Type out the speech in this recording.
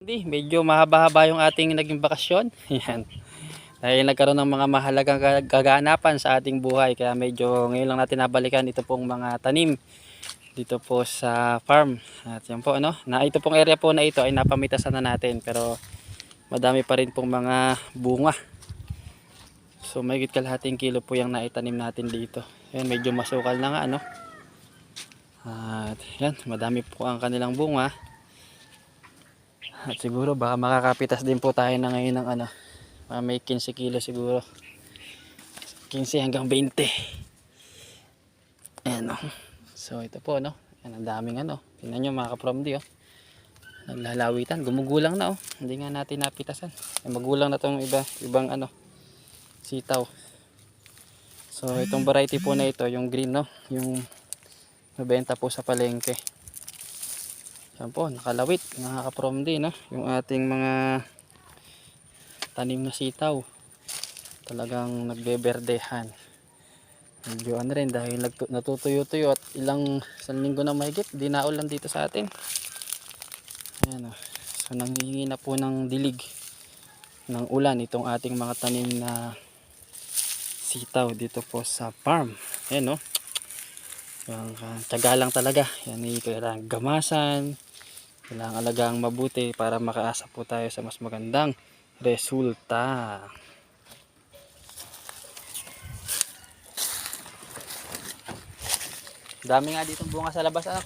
Promdi, medyo mahaba-haba yung ating naging bakasyon. Yan. Dahil nagkaroon ng mga mahalagang kaganapan sa ating buhay. Kaya medyo ngayon lang natin nabalikan ito pong mga tanim dito po sa farm. At yan po ano, na ito pong area po na ito ay napamitasan na natin. Pero madami pa rin pong mga bunga. So may kalahating kilo po yung naitanim natin dito. Yan, medyo masukal na nga ano. At yan, madami po ang kanilang bunga. At siguro baka makakapitas din po tayo na ngayon ng ano, may 15 kilo siguro, 15 hanggang 20. Ayan o. So ito po no, ang daming ano, tingnan nyo mga kapromdi oh, naglalawitan, gumugulang na oh, hindi nga natin napitasan. Magulang na tong ibang ano, sitaw. So itong variety po na ito, yung green no, yung nabenta po sa palengke. Yan po, nakalawit mga kapromdi no, yung ating mga tanim na sitaw. Talagang nagbeberdehan. Medyo ano rin dahil natutuyo-tuyo at isang linggo na mahigit, di naulan dito sa atin. Ayan o. So nanghihingi na po ng dilig ng ulan itong ating mga tanim na sitaw dito po sa farm. Ayan o. Yung tiyaga lang talaga. Yan ay kailangan gamasan. Kailangan alagang mabuti para makaasa po tayo sa mas magandang resulta. Dami nga ditong bunga sa labas ah.